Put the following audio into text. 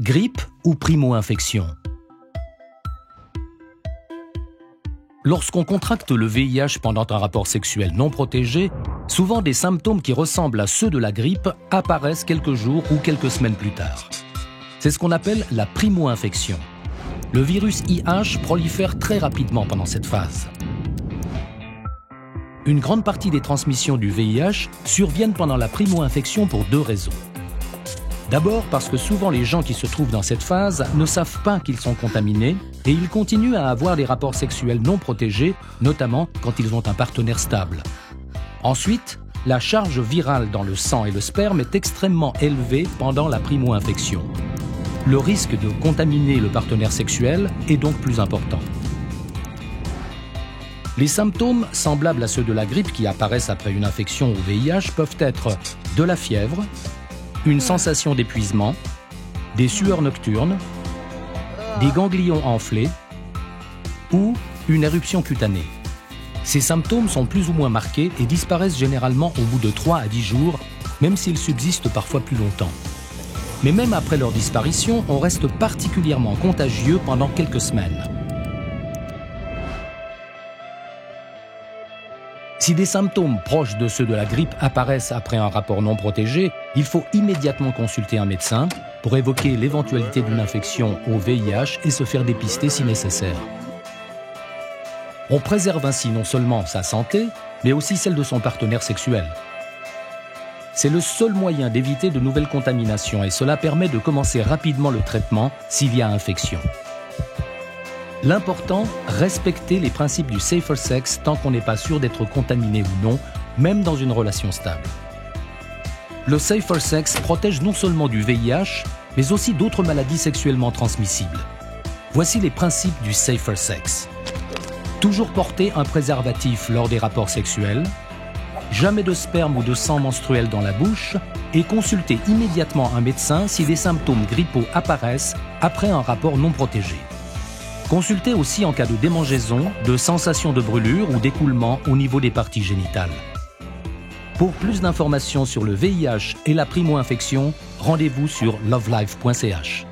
Grippe ou primo-infection? Lorsqu'on contracte le VIH pendant un rapport sexuel non protégé, souvent des symptômes qui ressemblent à ceux de la grippe apparaissent quelques jours ou quelques semaines plus tard. C'est ce qu'on appelle la primo-infection. Le virus IH prolifère très rapidement pendant cette phase. Une grande partie des transmissions du VIH surviennent pendant la primo-infection pour deux raisons. D'abord parce que souvent les gens qui se trouvent dans cette phase ne savent pas qu'ils sont contaminés et ils continuent à avoir des rapports sexuels non protégés, notamment quand ils ont un partenaire stable. Ensuite, la charge virale dans le sang et le sperme est extrêmement élevée pendant la primo-infection. Le risque de contaminer le partenaire sexuel est donc plus important. Les symptômes semblables à ceux de la grippe qui apparaissent après une infection au VIH peuvent être de la fièvre, une sensation d'épuisement, des sueurs nocturnes, des ganglions enflés ou une éruption cutanée. Ces symptômes sont plus ou moins marqués et disparaissent généralement au bout de 3 à 10 jours, même s'ils subsistent parfois plus longtemps. Mais même après leur disparition, on reste particulièrement contagieux pendant quelques semaines. Si des symptômes proches de ceux de la grippe apparaissent après un rapport non protégé, il faut immédiatement consulter un médecin pour évoquer l'éventualité d'une infection au VIH et se faire dépister si nécessaire. On préserve ainsi non seulement sa santé, mais aussi celle de son partenaire sexuel. C'est le seul moyen d'éviter de nouvelles contaminations et cela permet de commencer rapidement le traitement s'il y a infection. L'important, respecter les principes du safer sex tant qu'on n'est pas sûr d'être contaminé ou non, même dans une relation stable. Le safer sex protège non seulement du VIH, mais aussi d'autres maladies sexuellement transmissibles. Voici les principes du safer sex. Toujours porter un préservatif lors des rapports sexuels, jamais de sperme ou de sang menstruel dans la bouche et consulter immédiatement un médecin si des symptômes grippaux apparaissent après un rapport non protégé. Consultez aussi en cas de démangeaison, de sensation de brûlure ou d'écoulement au niveau des parties génitales. Pour plus d'informations sur le VIH et la primo-infection, rendez-vous sur lovelife.ch.